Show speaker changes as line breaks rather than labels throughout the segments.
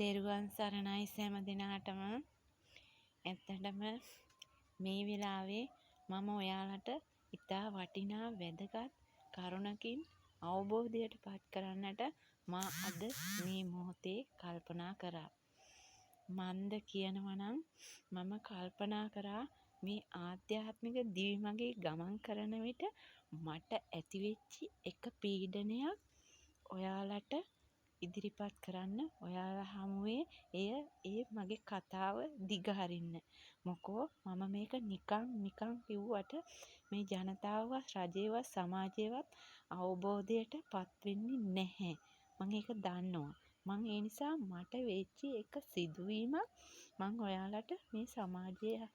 තෙරුවන් සරණයි සෑම දිනාටම. ඇත්තටම මේ වෙලාවේ මම ඔයාලට ඉතා වටිනා වැදගත් කරුණකින් අවබෝධයට පත් කරන්නට මා අද මේ මොහොතේ කල්පනා කරා. මන්ද කියනවා නම් මම කල්පනා කරා මේ ආධ්‍යාත්මික දිවිමගේ ගමන් කරන විට මට ඇතිවෙච්ච එක පීඩනයක් ඔයාලට ඉදිරිපත් කරන්න, ඔයාලා හමුවේ ඒ මගේ කතාව දිගහරින්න. මොකෝ මම මේක නිකන් කිව්වට මේ ජනතාවවත් රජේවත් සමාජයේවත් අවබෝධයට පත් වෙන්නේ නැහැ. මම ඒක දන්නවා. මං ඒ නිසා මට වෙච්ච එක සිදුවීමක් මං ඔයාලට මේ සමාජයේ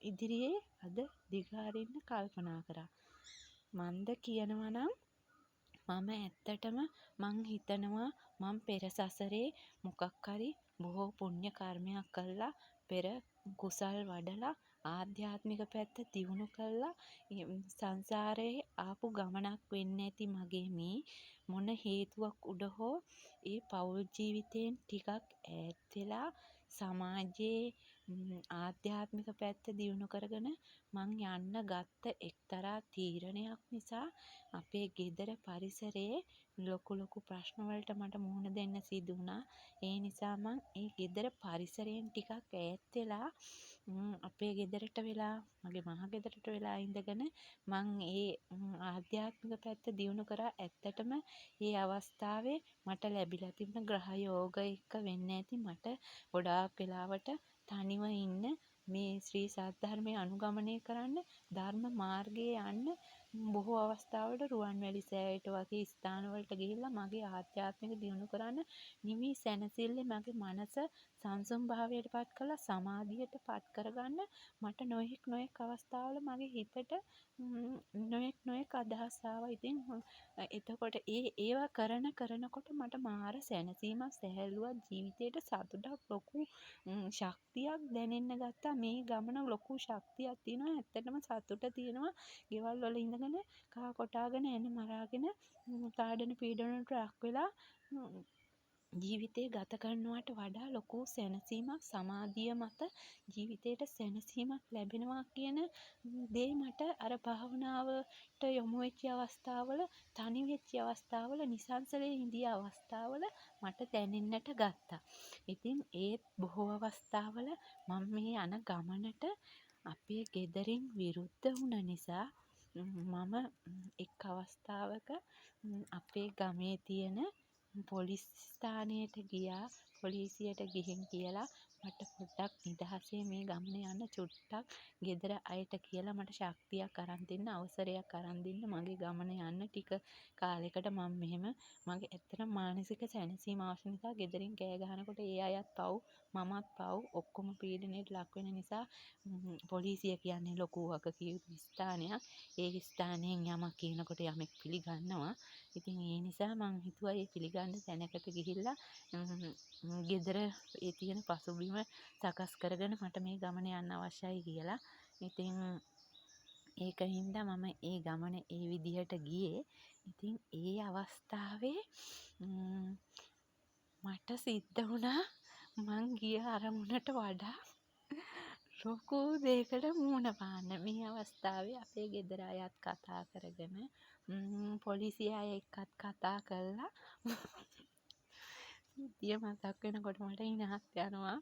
ඉදිරියේ අද දිගහරින්න කල්පනා කරා. මන්ද කියනවා නම් මම ඇත්තටම මං හිතනවා මං පෙර සසරේ මොකක් හරි බොහෝ පුණ්‍ය කර්මයක් කළා, පෙර කුසල් වඩලා ආධ්‍යාත්මික පැත්ත දියුණු කළා සංසාරේ ආපු ගමනක් වෙන්න ඇති මගේ මේ මොන හේතුවක් උඩ හෝ ඒ පෞල් ජීවිතයෙන් ටිකක් ඈත් වෙලා සමාජයේ ආධ්‍යාත්මික පැත්ත දියුණු කරගෙන මං යන්න ගත්ත එක්තරා තීරණයක් නිසා අපේ ගෙදර පරිසරයේ ලොකු ප්‍රශ්න වලට මට මුහුණ දෙන්න සිදු වුණා. ඒ නිසා මං ඒ ගෙදර පරිසරයෙන් ටිකක් ඈත් වෙලා අපේ ගෙදරට වෙලා මගේ මහ ගෙදරට වෙලා ඉඳගෙන මං ඒ ආධ්‍යාත්මික පැත්ත දියුණු කරා. ඇත්තටම ඒ අවස්ථාවේ මට ලැබිලා තිබුණ ග්‍රහ යෝග එක්ක වෙන්න ඇති මට ගොඩාක් වෙලාවට තනිව ඉන්න මේ ශ්‍රී සද්ධර්මය අනුගමනය කරන්න ධර්ම මාර්ගයේ යන්න බොහෝ අවස්ථාවලට රුවන්වැලි සෑයට වගේ ස්ථානවලට ගිහිල්ලා මගේ ආධ්‍යාත්මික දියුණු කරන්න නිවි සැනසෙල්ලේ මගේ මනස සංසුන් භාවයට පත් කරලා සමාධියට පත් කරගන්න මට නොයෙක් අවස්ථාවල මගේ හිතට නොයෙක් අදහස් ආවා. ඉතින් එතකොට ඒවා කරනකොට මට මාර සැනසීමක්, සැහැල්ලුවක්, ජීවිතේට සතුටක්, ලොකු ශක්තියක් දැනෙන්න ගත්තා. මේ ගමන ලොකු ශක්තියක් තියෙනවා. ඇත්තටම සතුට තියෙනවා. ගෙවල් වල ඉඳගෙන කහ කොටාගෙන එන මරාගෙන තාඩන පීඩනට ලක් වෙලා ජීවිතේ ගත කරනවට වඩා ලොකු සැනසීමක්, සමාධිය මත ජීවිතේට සැනසීමක් ලැබෙනවා කියන දේ මට අර භාවනාවට යොමු වෙච්ච අවස්ථාවල, තනි වෙච්ච අවස්ථාවල, නිසංසලේ ඉඳිය අවස්ථාවල මට දැනෙන්නට ගත්තා. ඉතින් ඒත් බොහෝ අවස්ථාවල මම මේ යන ගමනට අපේ ගෙදරින් විරුද්ධ වුණ නිසා මම එක් අවස්ථාවක අපේ ගමේ තියෙන පොලිස් ස්ථානයට ගියා. පොලිසියට ගිහින් කියලා මට පොඩ්ඩක් නිදහසේ මේ ගමන යන්න චුට්ටක් ගෙදර අයට කියලා මට ශක්තියක් අරන් දෙන්න, අවසරයක් අරන් දෙන්න මගේ ගමන යන්න ටික කාලයකට මම මෙහෙම මගේ ඇත්තටම මානසික සැනසීම අවශ්‍ය නිසා ගෙදරින් කෑ ගහනකොට ඒ අයත් පව් මමත් පව් ඔක්කොම පීඩනයට ලක් වෙන නිසා පොලිසිය කියන්නේ ලොකු වගකීම් ස්ථානයක්. ඒ ස්ථානයෙන් යමක් කියනකොට යමෙක් පිළිගන්නවා. ඉතින් ඒ නිසා මං හිතුවා ඒ පිළිගන්න තැනකට ගිහිල්ලා ගෙදර ඒ තියෙන පසුබිම සකස් කරගෙන මට මේ ගමන යන්න අවශ්‍යයි කියලා. ඉතින් ඒකින්ද මම ඒ ගමන ඒ විදිහට ගියේ. ඉතින් ඒ අවස්ථාවේ මට සිද්ධ වුණා මං ගිය අරමුණට වඩා ලොකු දෙයකට මුහුණ පාන්න. මේ අවස්ථාවේ අපේ ගෙදර අයත් කතා කරගෙන පොලිසිය අය එක්කත් කතා කළා. සිද්ධිය මතක් වෙනකොට මට හිනාත් යනවා.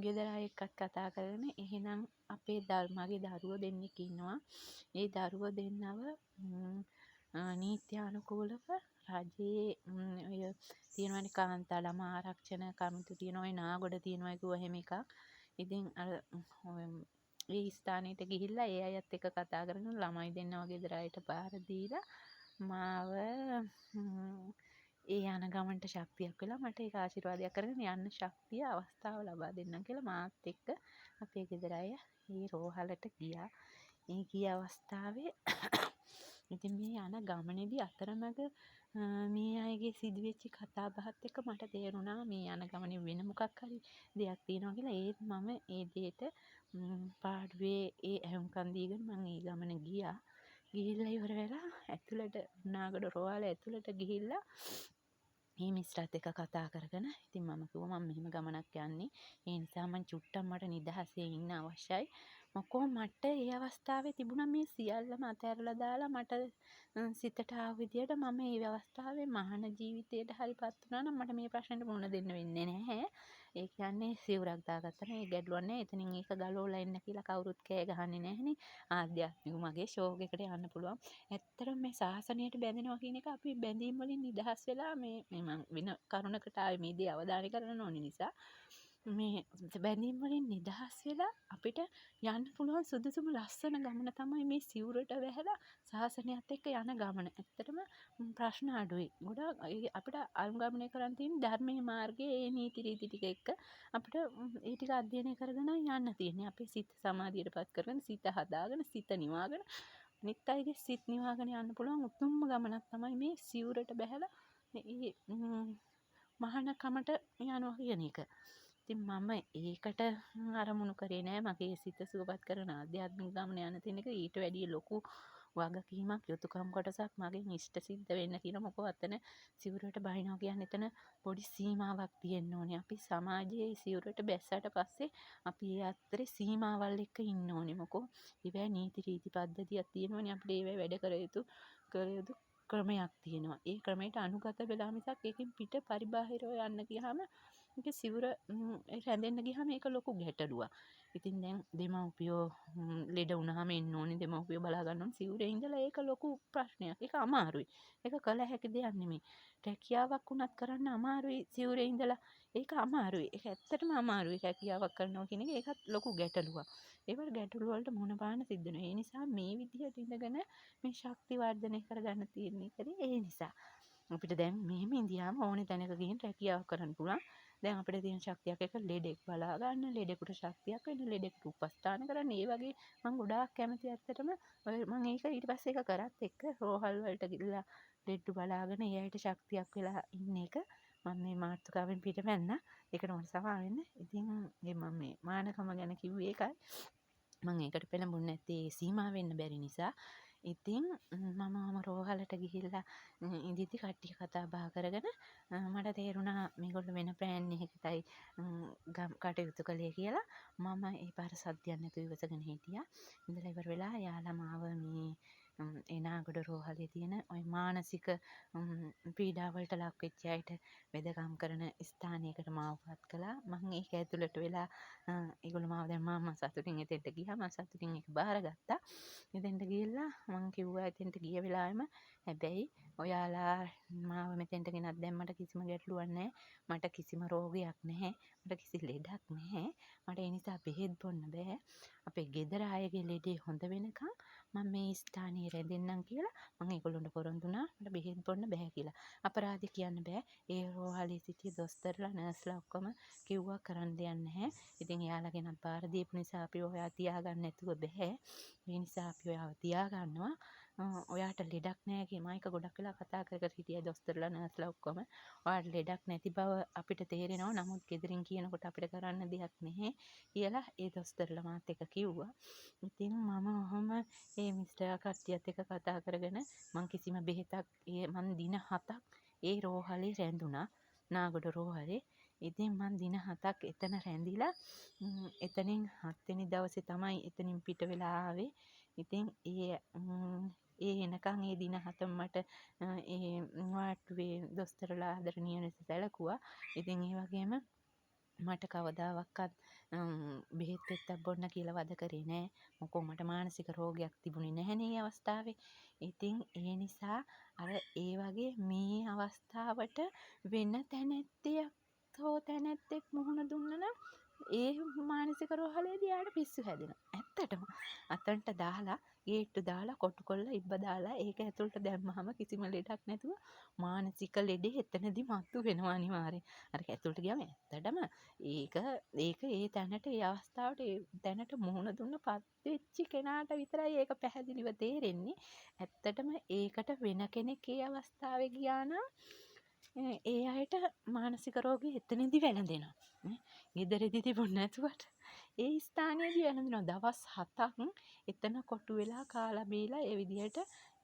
ගෙදර අය එක්කත් කතා කරගෙන එහෙනම් අපේ මගේ දරුවෝ දෙන්නෙක් ඉන්නවා. ඒ දරුවෝ දෙන්නව නීත්‍යානුකූලව රජයේ ඔය තියෙනවනේ කාන්තා ළමා ආරක්ෂණ කමිටු තියෙනවා, ඔය නාගොඩ තියෙනවා කිව්ව එහෙම එකක්. ඉතින් අර ඒ ස්ථානෙට ගිහිල්ලා ඒ අයත් එක්ක කතා කරගෙන ළමයි දෙන්නව ගෙදර අයට බාර දීලා මාව ඒ යන ගමන්ට ශක්තියක් වෙලා මට ඒක ආශිර්වාදයක් කරගෙන යන්න ශක්තිය අවස්ථාව ලබා දෙන්නම් කියලා මාත් එක්ක අපේ ගෙදර අය ඒ රෝහලට ගියා. ඒ ගිය අවස්ථාවේ ඉතින් මේ යන ගමනේදී අතරමඟ මේ අයගේ සිදුවෙච්ච කතා බහත් එක්ක මට තේරුණා මේ යන ගමනේ වෙන මොකක් හරි දෙයක් තියෙනවා කියලා. ඒත් මම ඒ දෙයට පාඩුවේ ඒ ඇහුම්කන් දීගෙන මම ඒ ගමන ගියා. ගිහිල්ලා ඉවර වෙලා ඇතුළට නාගඩ රෝහල ඇතුළට ගිහිල්ලා මේ මිස්ටරත් එක්ක කතා කරගෙන ඉතින් මම කිව්වා මම මෙහෙම ගමනක් යන්නේ. ඒ නිසා මං චුට්ටක් මට නිදහසේ ඉන්න අවශ්‍යයි. මොකෝ මට ඒ අවස්ථාවේ තිබුණා මේ සියල්ලම අතහැරලා දාලා මට සිතට ආව විදියට මම මේ අවස්ථාවේ මහාන ජීවිතයට හරිපත් වුණා නම් මට මේ ප්‍රශ්නෙට මුහුණ දෙන්න වෙන්නේ නැහැ. ඒ කියන්නේ සිවුරක් දාගත්තා නේ ගැටලුවක් නැහැ. එතනින් ඒක ගලවලා එන්න කියලා කවුරුත් කෑ ගහන්නේ නැහනේ. ආධ්‍යාත්මික මගේ ෂෝක් එකට යන්න පුළුවන්. ඇත්තටම මේ ශාසනයට බැඳෙනවා කියන එක අපි බැඳීම් වලින් නිදහස් වෙලා මේ මම වෙන කරුණකට ආවේ මේ දේ අවධානය කරන්න ඕන නිසා මේ බැඳීම් වලින් නිදහස් වෙලා අපිට යන්න පුළුවන් සුදුසුම ලස්සන ගමන තමයි මේ සිවුරට වැහැලා ශාසනයත් එක්ක යන ගමන. ඇත්තටම ප්‍රශ්න අඩුයි. ගොඩාක් අපිට අනුගමනය කරන් තියෙන ධර්මයේ මාර්ගයේ ඒ නීති රීති ටික එක්ක අපිට ඒ ටික අධ්‍යයනය කරගෙන යන්න තියෙන්නේ. අපේ සිත සමාධියටපත් කරගෙන සිත හදාගෙන සිත නිවාගෙන අනිත් අයගේ සිත් නිවාගෙන යන්න පුළුවන් උතුම්ම ගමනක් තමයි මේ සිවුරට බැහැලා මේ මහානකමට යනවා කියන එක. ඉතින් මම ඒකට අරමුණු කරේ නෑ මගේ සිත සුවපත් කරන ආධ්‍යාත්මික ගමන යන තැනක ඊට වැඩිය ලොකු වගකීමක් යුතුයකම් කොටසක් මගෙන් ඉෂ්ට සිද්ධ වෙන්න තියෙන මොකද අතන සිවුරට බහිනවා කියන්නේ එතන පොඩි සීමාවක් තියෙන්න ඕනේ. අපි සමාජයේ සිවුරට බැස්සට පස්සේ අපි ඒ අතරේ සීමාවල් එක්ක ඉන්න ඕනේ. මොකෝ ඉවෑ නීති රීති පද්ධතියක් තියෙනවනේ අපිට ඒවැ වැඩ කර යුතු ක්‍රමයක් තියෙනවා. ඒ ක්‍රමයට අනුගත වෙලා මිසක් ඒකෙන් පිට පරිබාහිරව යන්න ගියාම ඒක සිවුර රැඳෙන්න ගියාම ඒක ලොකු ගැටලුවක්. ඉතින් දැන් දෙමව්පියෝ ලෙඩ වුණාම එන්න ඕනේ දෙමව්පියෝ බලා ගන්න ඕනේ සිවුරේ ඉඳලා ඒක ලොකු ප්‍රශ්නයක්. ඒක අමාරුයි. ඒක කළ හැකි දෙයක් නෙමෙයි. රැකියාවක් උනත් කරන්න අමාරුයි සිවුරේ ඉඳලා. ඒක අමාරුයි. ඒක ඇත්තටම අමාරුයි. රැකියාවක් කරනවා කියන එක ඒකත් ලොකු ගැටලුවක්. ඒවල ගැටලු වලට මුහුණ පාන්න සිද්ධ වෙනවා. ඒ නිසා මේ විදිහට ඉඳගෙන මේ ශක්ති වර්ධනය කරගන්න තීරණය කරේ ඒ නිසා. අපිට දැන් මෙහෙම ඉඳියාම ඕනේ තැනක ගිහින් රැකියාවක් කරන්න පුළුවන්. දැන් අපිට තියෙන ශක්තියක් එක ලෙඩෙක් බලා ගන්න, ලෙඩෙකුට ශක්තියක් වෙන්න, ලෙඩෙකුට උපස්ථාන කරන්න. ඒ වගේ මම ගොඩාක් කැමති ඇත්තටම මම ඒක ඊට පස්සේ ඒක කරත් එක්ක රෝහල් වලට ගිහලා ලෙඩු බලාගෙන ඒ අයට ශක්තියක් වෙලා ඉන්න එක මම මේ මාතෘකාවෙන් පිටපැන්න. ඒකට මට සමා වෙන්න. ඉතින් මම මේ මානකම ගැන කිව්වේ ඒකයි. මම ඒකට පෙළඹුන්නේ නැත්තේ සීමා වෙන්න බැරි නිසා. ඉතින් මම රෝහලට ගිහිල්ලා ඉඳිද්දි කට්ටිය කතා බහ කරගෙන මට තේරුණා මේගොල්ලෝ වෙන ප්ලෑන් එකකටයි කටයුතු කළේ කියලා. මම ඒ පාර සද්දයක් නැතුව ඉවසගෙන හිටියා. ඉඳලා ඉවර වෙලා යාළුවා මාව මේ එනාගොඩ රෝහලේ තියෙන ওই මානසික පීඩාවලට ලක් වෙච්ච අයට වෙදකම් කරන ස්ථානයකට මාවපත් කළා. මම ඒක ඇතුළට වෙලා ඒගොල්ලෝ මාව දැන් මම සතුටින් එතෙන්ට ගියා. මම සතුටින් ඒක බාරගත්තා. එතෙන්ට ගිහිල්ලා මං කිව්වා එතෙන්ට ගිය වෙලාවෙම හැබැයි ඔයාලා මාව මෙතෙන්ට ගෙනත් දැම්මට කිසිම ගැටලුවක් නැහැ. මට කිසිම රෝගයක් නැහැ. මට කිසි ලෙඩක් නැහැ. මට ඒ නිසා බෙහෙත් බොන්න බෑ. අපේ ගෙදර අයගේ ලෙඩේ හොඳ වෙනකන් මම මේ ස්ථානයේ රැඳෙන්නම් කියලා මම ඒගොල්ලන්ට පොරොන්දු වුණා. මට බෙහෙත් බොන්න බෑ කියලා. අපරාධ කියන්න බෑ. ඒ රෝහලේ සිටිය දොස්තරලා නර්ස්ලා ඔක්කොම කිව්වා කරන්න දෙයක් නැහැ. ඉතින් එයාලා ගෙනත් බාර දීපු නිසා අපි ඔයා තියාගන්න නැතුව බෑ. ඒ නිසා අපි ඔයාව තියාගන්නවා. ඔයාට ලෙඩක් නැහැ කියලා මම එක ගොඩක් වෙලා කතා කර හිටියා දොස්තරලා නර්ස්ලා ඔක්කොම. ඔයාට ලෙඩක් නැති බව අපිට තේරෙනවා. නමුත් ගෙදරින් කියනකොට අපිට කරන්න දෙයක් නැහැ කියලා ඒ දොස්තරලා මාත් එක කිව්වා. ඉතින් මම ඔහොම ඒ මිස්ටර් කට්ටියත් එක්ක කතා කරගෙන මං කිසිම බෙහෙතක් මං දින 7ක් ඒ රෝහලේ රැඳුණා. නාගොඩ රෝහලේ. ඉතින් මං දින 7ක් එතන රැඳිලා එතනින් 7 වෙනි දවසේ තමයි එතනින් පිට වෙලා ආවේ. ඉතින් ඒ එනකන් ඒ දින 7ම මට ඒ වාට්ටුවේ දොස්තරලා ආදරණීය ලෙස සැලකුවා. ඉතින් ඒ වගේම මට කවදාවත් බෙහෙත් පෙත්තක් බොන්න කියලා වද කරේ නෑ. මොකෝ මට මානසික රෝගයක් තිබුණේ නැහැනේ ඒ අවස්ථාවේ. ඉතින් ඒ නිසා අර ඒ වගේ මේ අවස්ථාවට වෙන තැනැත්තියක් හෝ තැනැත්තෙක් මුහුණ දුන්නා නම් ඒ මානසික රෝහලේදී යාට පිස්සු හැදෙනවා. ඇත්තටම අතන්ට දාලා ගේට්ටු දාලා කොටු කොල්ල ඉබ්බ දාලා ඒක ඇතුළට දැම්මහම කිසිම ලෙඩක් නැතුව මානසික ලෙඩේ එතනදී මතු වෙනවා අනිවාර්යෙන්. අර ඇතුළට ගියාම ඇත්තටම ඒක ඒ තැනට ඒ අවස්ථාවට ඒ තැනට මුහුණ දුන්න පත් වෙච්ච කෙනාට විතරයි ඒක පැහැදිලිව තේරෙන්නේ. ඇත්තටම ඒකට වෙන කෙනෙක් ඒ අවස්ථාවේ ගියා නම් ඒ අයට මානසික රෝගී එතනදී වැළඳෙනවා. ගෙදරදී තිබුණ නැතුවට ඒ ස්ථානයේදී වැළඳෙනවා. දවස් 7ක් එතන කොටු වෙලා කාලා බීලා ඒ විදිහට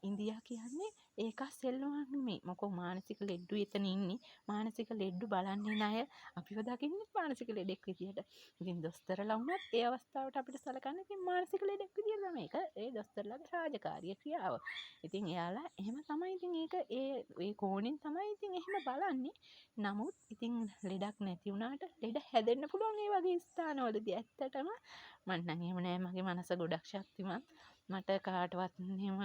ඉන්දියා කියන්නේ ඒක සෙල්ලමක් නෙමෙයි. මොකෝ මානසික ලෙඩ්ඩු එතන ඉන්නේ. මානසික ලෙඩ්ඩු බලන්නේ ණය අපිව දකින්නේ මානසික ලෙඩෙක් විදියට. ඉතින් දොස්තරලා වුණත් ඒ අවස්ථාවට අපිට සලකන්නේ ඉතින් මානසික ලෙඩෙක් විදියට තමයි. ඒක ඒ දොස්තරලාගේ රාජකාරිය ක්‍රියාව. ඉතින් එයාලා එහෙම තමයි ඉතින් ඒක ඒ කෝණයෙන් තමයි ඉතින් එහෙම බලන්නේ. නමුත් ඉතින් ලෙඩක් නැති වුණාට ලෙඩ හැදෙන්න පුළුවන් ඒ වගේ ස්ථානවලදී. ඇත්තටම මං නම් එහෙම නෑ. මගේ මනස ගොඩක් ශක්තිමත්. මට කාටවත් එහෙම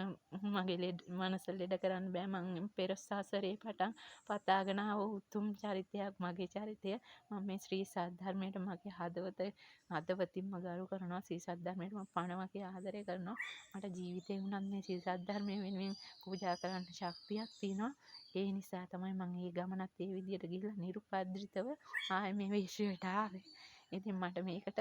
මගේ මනස ලෙඩ කරන්න බෑ. මං පෙර සසරේ පටන් පතාගෙන ආව උතුම් චරිතයක් මගේ චරිතය. මම මේ ශ්‍රී සද්ධර්මයට මගේ හදවතින්ම ගරු කරනවා. ශ්‍රී සද්ධර්මයට මම පණ වගේ ආදරය කරනවා. මට ජීවිතේ වුණත් මේ ශ්‍රී සද්ධර්මය වෙනුවෙන් පූජා කරන්න ශක්තියක් තියෙනවා. ඒ නිසා තමයි මම මේ ගමනත් ඒ විදියට ගිහිල්ලා නිරුපද්‍රිතව ආයේ මේ විශ්වයට ආවේ. ඉතින් මට මේකට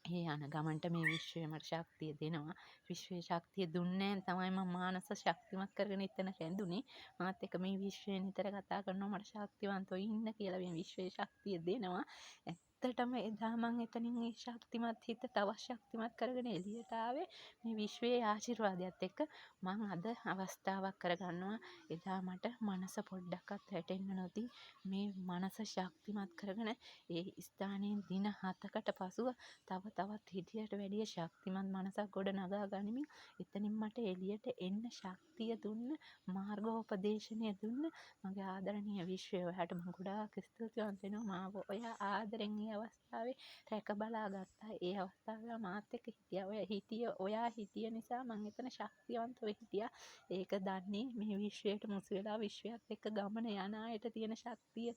ඒ යන ගමන්ට මේ විශ්වය මට ශක්තිය දෙනවා. විශ්වයේ ශක්තිය දුන්නේ තමයි මම මානස ශක්තිමත් කරගෙන ඉතන රැඳුනේ. මාත් එක මේ විශ්වය නිතර කතා කරනවා මට ශක්තිවන්තව ඉන්න කියලා. මේ විශ්වයේ ශක්තිය දෙනවා. ඇත්තටම එදා මං එතනින් ඒ ශක්තිමත් හිත තවත් ශක්තිමත් කරගෙන එළියට ආවේ මේ විශ්වයේ ආශිර්වාදයත් එක්ක. මං අද අවස්ථාවක් කරගන්නවා එදා මට මනස පොඩ්ඩක්වත් වැටෙන්න නොදී මේ මනස ශක්තිමත් කරගෙන ඒ ස්ථානයෙන් දින 7කට පසුව තවත් හිතියට වැඩිය ශක්තිමත් මනසක් ගොඩ නගා ගනිමින් එතනින් මට එළියට එන්න ශක්තිය දුන්න මාර්ගෝපදේශනය දුන්න මගේ ආදරණීය විශ්වය. ඔයාට මම ගොඩාක් ස්තුතිවන්ත වෙනවා. මාව ඔය ආදරෙන් මේ අවස්ථාවේ රැක බලා ගත්තා. ඒ අවස්ථාවේ මාත් එක්ක හිටියා. ඔයා හිටිය නිසා මම එතන ශක්තිවන්තව හිටියා. ඒක දන්නේ මේ විශ්වයට මුසු වෙලා විශ්වයත් එක්ක ගමන යන අයට තියෙන ශක්තිය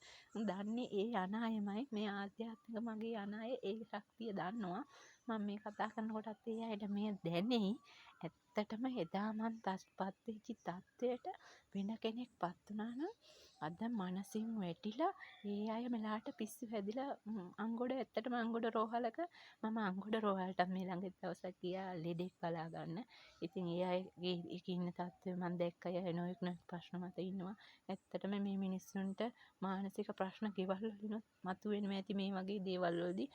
දන්නේ ඒ යන අයමයි. මේ ආධ්‍යාත්මික මගේ යන අය ඒ ශක්තිය දන්නවා. මම මේ කතා කරනකොටත් ඒ අයට මේ දැනෙයි. ඇත්තටම එදා මං පත් වෙච්ච තත්ත්වයට වෙන කෙනෙක්පත් වුණා නම් අද මනසින් වැටිලා ඒ අය මෙලාට පිස්සු හැදිලා අංගොඩ ඇත්තටම අංගොඩ රෝහලක මම අංගොඩ රෝහලට මේ ළඟ දවසක් ගියා ලෙඩෙක් බලා ගන්න. ඉතින් ඒ අයගේ ඒකේ ඉන්න තත්ත්වය මම දැක්ක. අය නොයෙක් ප්‍රශ්න මත ඉන්නවා. ඇත්තටම මේ මිනිස්සුන්ට මානසික ප්‍රශ්න ගෙවල් වලිනුත් මතුවෙනවා ඇති මේ වගේ දේවල් වලදී.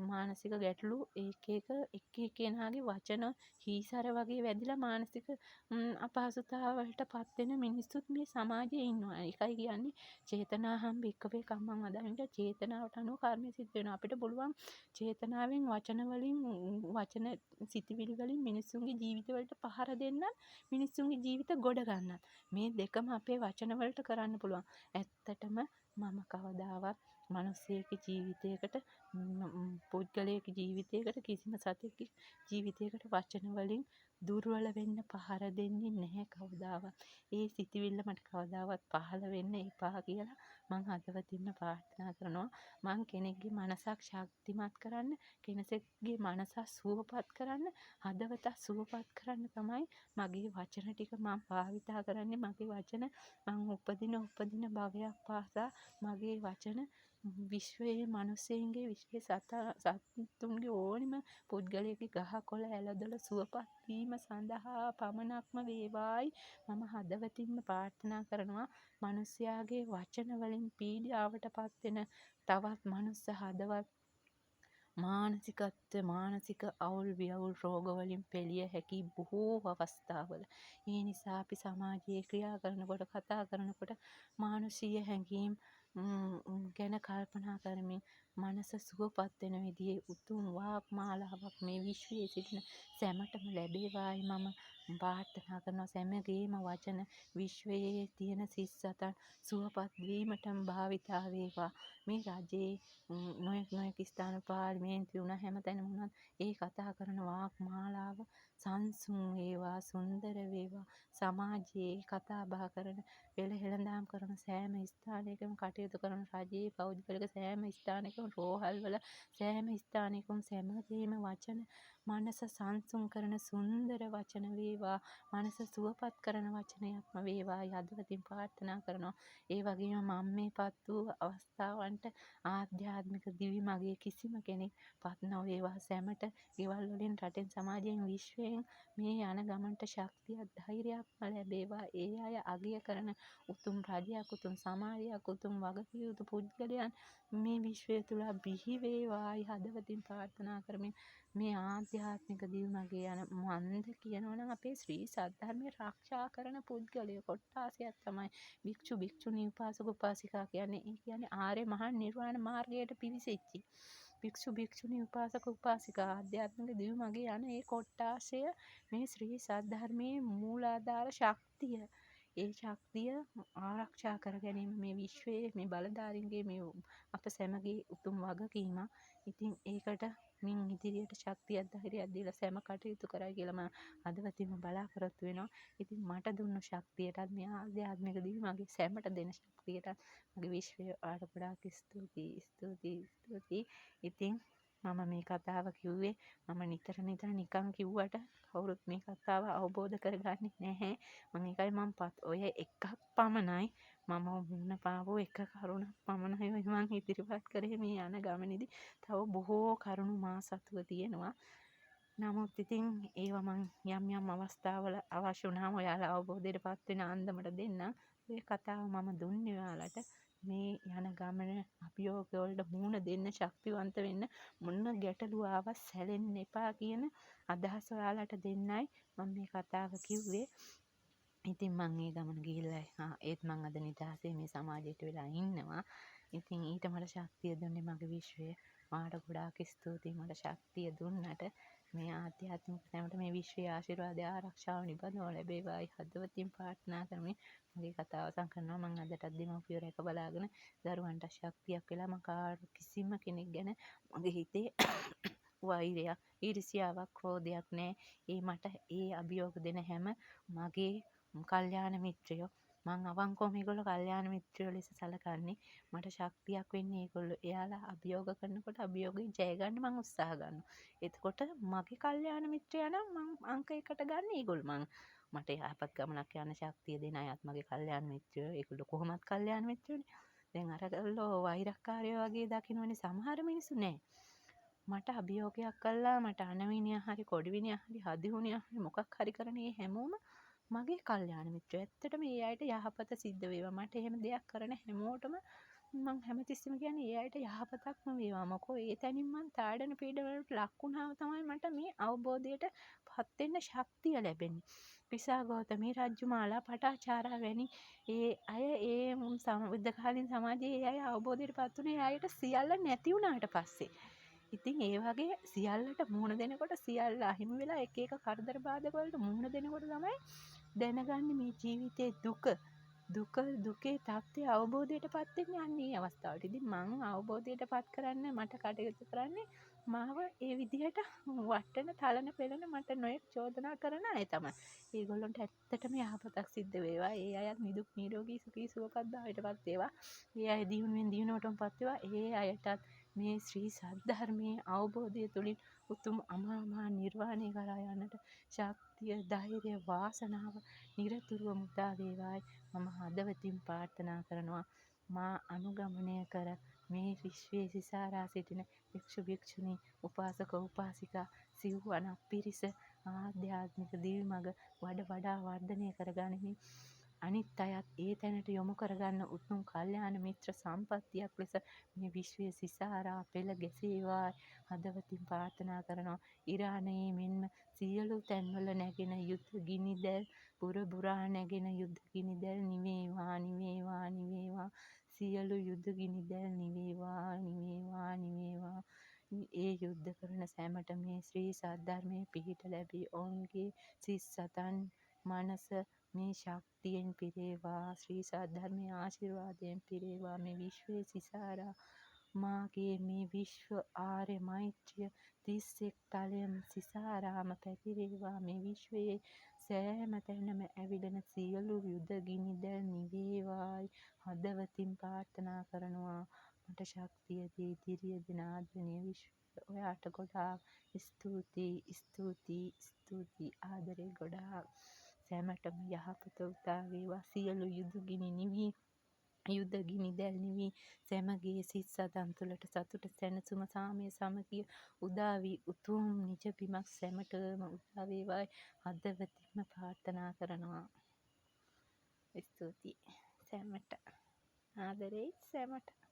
මානසික ගැටලු එක කෙනාගේ වචන හීසර වගේ වැදිලා මානසික අපහසුතාවලට පත් වෙන මිනිස්සුත් මේ සමාජයේ ඉන්නවා. ඒකයි කියන්නේ චේතනාහම් භික්කවේ කම්මං වදාමිට චේතනාවට අනුව කර්මය සිද්ධ වෙනවා. අපිට පුළුවන් චේතනාවෙන් වචන සිතිවිලි වලින් මිනිස්සුන්ගේ ජීවිත වලට පහර දෙන්නත් මිනිස්සුන්ගේ ජීවිත ගොඩ ගන්නත් මේ දෙකම අපේ වචන වලට කරන්න පුළුවන්. ඇත්තටම මම කවදාවත් මිනිස්සෙකුගේ ජීවිතයකට පුද්ගලයෙක් ජීවිතයකට කිසිම සතෙකුගේ ජීවිතයකට වචන වලින් දුර්වල වෙන්න පහර දෙන්නේ නැහැ කවදාවත්. ඒ සිතිවිල්ල මට කවදාවත් පහළ වෙන්න එපා කියලා මං හදවතින්ම ප්‍රාර්ථනා කරනවා. මං කෙනෙක්ගේ මනසක් ශක්තිමත් කරන්න, කෙනෙකුගේ මනසක් සුවපත් කරන්න, හදවත සුවපත් කරන්න තමයි මගේ වචන ටික මං භාවිතා කරන්නේ. මගේ වචන මං උපදින භවයක් පාසා මගේ වචන විශ්වයේ මිනිස්සෙන්ගේ විශ්වයේ සත්තුන්ගේ ඕනිම පුද්ගලයෙක්ගේ ගහකොළ ඇලදොල සුවපත් වීම සඳහා පමණක්ම වේවායි මම හදවතින්ම ප්‍රාර්ථනා කරනවා. මිනිස්යාගේ වචන වලින් පීඩාවට පත් වෙන තවත් මනුස්ස හදවත් මානසික අවුල් වියවුල් රෝග වලින් පෙළිය හැකි බොහෝ අවස්ථාවල. ඒ නිසා අපි සමාජයේ ක්‍රියා කරනකොට කතා කරනකොට මානුෂීය හැඟීම් ගැන කල්පනා කරමින් මනස සුවපත් වෙන විදිහේ උතුම් වාක් මාලාවක් මේ විශ්වයේ සිටින සැමටම ලැබේවායි මම ප්‍රාර්ථනා කරනවා. සැමගේම වචන විශ්වයේ තියෙන සිස්සතන් සුවපත් වීමටම භාවිතා වේවා. මේ රජේ නොයෙක් ස්ථාන පාර්ලිමේන්තු වුණා හැමතැනම වුණත් ඒ කතා කරන වාක් මාලාව සංසුන් වේවා, සුන්දර වේවා. සමාජයේ කතා බහ කරන වෙළහෙළඳාම් කරන සෑම ස්ථානයකම කටයුතු කරන රජයේ පෞද්ගලික සෑම ස්ථානයකම රෝහල් වල සෑම ස්ථානයකම සෑමගේම වචන මනස සංසුන් කරන සුන්දර වචන වේවා. මනස සුවපත් කරන වචනයක්ම වේවා යදවතින් ප්‍රාර්ථනා කරනවා. ඒ වගේම මම මේපත් වූ අවස්ථාවන්ට ආධ්‍යාත්මික දිවි මගේ කිසිම කෙනෙක් පත් නොවේවා. සැමට ගෙවල් වලින් රටෙන් සමාජයෙන් විශ්වයෙන් මේ යන ගමන්ට ශක්තියක් ධෛර්යයක්ම ලැබේවා. ඒ අය අගය කරන උතුම් රජයක්, උතුම් සමාජයක්, උතුම් වගකිව යුතු පුද්ගලයන් මේ විශ්වය තුල බිහි වේවායි හදවතින් ප්‍රාර්ථනා කරමින් මේ ආධ්‍යාත්මික දියුණුවගේ යන මන්ද කියනවනම් අපේ ශ්‍රී සද්ධර්මය ආරක්ෂා කරන පුද්ගලයෝ කොට්ටාසයක් තමයි භික්ෂු භික්ෂුණී උපාසක උපාසිකා කියන්නේ. ඒ කියන්නේ ආර්ය මහා නිර්වාණ මාර්ගයට පිවිසෙච්චි භික්ෂු භික්ෂුණී උපාසක උපාසිකා ආධ්‍යාත්මික දියුණුවගේ යන ඒ කොට්ටාසය මේ ශ්‍රී සද්ධර්මයේ මූලාධාර ශක්තිය. ඒ ශක්තිය ආරක්ෂා කර ගැනීම මේ විශ්වයේ මේ බලධාරීන්ගේ මේ අප සැමගේ උතුම් වගකීමක්. ඉතින් ඒකට මින් ඉදිරියට ශක්තියක් ධෛර්යයක් දීලා සෑම කටයුතු කරයි කියලා මම හදවතින්ම බලාපොරොත්තු වෙනවා. ඉතින් මට දුන්න ශක්තියටත් මේ ආධ්‍යාත්මික දියුණුවගේ සැමට දෙන ශක්තියටත් මගේ විශ්වය ආට ගොඩාක් ස්තුතියි. ඉතින් මම මේ කතාව කිව්වේ මම නිතර නිකන් කිව්වට කවුරුත් මේ කතාව අවබෝධ කරගන්නේ නැහැ. මම ඔය එකක් පමණයි මම මුණ පාවෝ එක කරුණක් පමණයි මම ඉදිරිපත් කරේ මේ යන ගමනේදී. තව බොහෝ කරුණු මා සතුව තියෙනවා. නමුත් ඉතින් ඒවා මං යම් අවස්ථාවල අවශ්‍ය වුණාම ඔයාලා අවබෝධයට පත් වෙන අන්දමට දෙන්න. මේ කතාව මම දුන්නේ ඔයාලට මේ යන ගමන අභියෝග වලට මුහුණ දෙන්න ශක්තිවන්ත වෙන්න මොන ගැටලුව ආවත් සැලෙන්න එපා කියන අදහස ඔයාලට දෙන්නයි මම මේ කතාව කිව්වේ. ඉතින් මං ඒ ගමන ගිහිල්ලා ඒත් මං අද නිදහසේ මේ සමාජයට වෙලා ඉන්නවා. ඉතින් ඊට මට ශක්තිය දුන්නේ මගේ විශ්වය. මාට ගොඩාක් ස්තුතියි මට ශක්තිය දුන්නට. මේ ආධ්‍යාත්මික තැනට මේ විශ්වයේ ආශිර්වාදය ආරක්ෂාව නිබඳව ලැබේවායි හදවතින් ප්‍රාර්ථනා කරමින් මගේ කතාව අවසන් කරනවා. මං අදටත් දෙමව්පියෝ රැක බලාගෙන දරුවන්ට ශක්තියක් වෙලා මම කිසිම කෙනෙක් ගැන මගේ හිතේ වෛරයක්, ඊර්ෂ්‍යාවක්, ක්‍රෝධයක් නැහැ. ඒ මට ඒ අභියෝග දෙන හැම මගේ කල්යාණ මිත්‍රයෝ මං අවංකවම මේගොල්ලෝ කල්යාණ මිත්‍රයෝ ලෙස සලකන්නේ. මට ශක්තියක් වෙන්නේ ඒගොල්ලෝ. එයාලා අභියෝග කරනකොට අභියෝගයෙන් ජය ගන්න මං උත්සාහ ගන්නවා. එතකොට මගේ කල්යාණ මිත්‍රයා නම් මං අංක 1ට ගන්න ඒගොල්ලෝ. මට යහපත් ගමනක් යන ශක්තිය දෙන අයත් මගේ කල්යාණ මිත්‍රයෝ. ඒගොල්ලෝ කොහොමත් කල්යාණ මිත්‍රයෝනේ. දැන් අරගොල්ලෝ වෛරක්කාරයෝ වගේ දකින්නවනේ සමහර මිනිස්සු නෑ. මට අභියෝගයක් කළා මට අනවිනිය හරි කොඩිවිනිය හරි හදිහුනිය හරි මොකක් හරි කරන ඒ හැමෝම මගේ කල්යාණ මිත්‍රයෝ. ඇත්තටම ඒ අයට යහපත සිද්ධ වේවා. මට එහෙම දෙයක් කරන හැමෝටම මං හැමතිස්සෙම කියන්නේ ඒ අයට යහපතක්ම වේවා. මොකෝ ඒ තැනින් මං තාඩන පීඩන වලට ලක් වුණාම තමයි මට මේ අවබෝධයට පත් වෙන්න ශක්තිය ලැබෙන්නේ. පිසා ගෞතමී රජ්ජුමාලා පටාචාරා වැනි ඒ අය ඒ බුද්ධ කාලීන සමාජයේ ඒ අය අවබෝධයට පත් වුණේ ඒ අයට සියල්ල නැති වුණාට පස්සේ. ඉතින් ඒ වගේ සියල්ලට මුහුණ දෙනකොට සියල්ල අහිමි වෙලා එක එක කරදර බාධක වලට මුහුණ දෙනකොට තමයි දැනගන්නේ මේ ජීවිතේ දුකේ தත්ත්වය අවබෝධයට පත් වෙන්නේ අන්නේ අවස්ථාවට. ඉතින් මම අවබෝධයට පත් කරන්න මට කටයුතු කරන්නේ මාව ඒ විදිහට වටන තලන පෙළන මට නොයෙක් චෝදනා කරන අය තමයි. ඒගොල්ලන්ට ඇත්තටම යහපතක් සිද්ධ වේවා. ඒ අයත් නිදුක් නිරෝගී සුඛී සුවපත් භාවයට පත් වේවා. ඒ අය දියුණුවෙන් දියුණුවටම පත් වේවා. ඒ අයටත් මේ ශ්‍රී සද්ධර්මයේ අවබෝධය තුළින් උතුම් අමා මහ නිර්වාණය කරා යන්නට ශක්තිය, ධෛර්යය, වාසනාව නිරතුරුවම උදා වේවායි මම හදවතින් ප්‍රාර්ථනා කරනවා. මා අනුගමනය කර මේ විශ්වයේ සිසාරා සිටින භික්ෂු භික්ෂුණී උපාසක උපාසිකා සිව්වනක් පිරිස ආධ්‍යාත්මික දිවි මඟ වඩා වර්ධනය කරගනිමින් අනිත් අයත් ඒ තැනට යොමු කරගන්න උතුම් කල්යාණ මිත්‍ර සම්පත්තියක් ලෙස මේ විශ්වයේ සිසාරා පෙළ ගැසේවා හදවතින් ප්‍රාර්ථනා කරනවා. ඉරානයේ මෙන්ම සියලු තැන්වල නැගෙන යුද්ධ ගිනිදැල් පුරා නැගෙන යුද්ධ ගිනිදැල් නිවේවා. සියලු යුද්ධ ගිනිදැල් නිවේවා. ඒ යුද්ධ කරන සැමට මේ ශ්‍රී සද්ධර්මයේ පිහිට ලැබී ඔවුන්ගේ සිත් සතන් මනස මේ ශක්තියෙන් පිරේවා. ශ්‍රී සද්ධර්මයේ ආශිර්වාදයෙන් පිරේවා. මේ විශ්වයේ සිසාරා මාගේ මේ විශ්ව ආර්ය මෛත්‍රිය 31 තලයම සිසාරාම පැතිරේවා. මේ විශ්වයේ සෑම තැනම ඇවිලෙන සියලු යුද ගිනිදැල් නිවේවායි හදවතින් ප්‍රාර්ථනා කරනවා. මට ශක්තිය දී ඉදිරිය දෙන ආදරණීය විශ්වය ඔයාට ගොඩාක් ස්තුතියි ආදරේ ගොඩාක්. සැමටම යහපත උදා වේවා. සියලු යුද ගිනිදැල් නිවි සැමගේ සිත් සතන් තුළට සතුට සැනසුම සාමය සමගිය උදා වී උතුම් නිජ බිමක් සැමටම උදා වේවායි හදවතින්ම ප්‍රාර්ථනා කරනවා. ස්තුතියි සැමට. ආදරේ සැමට.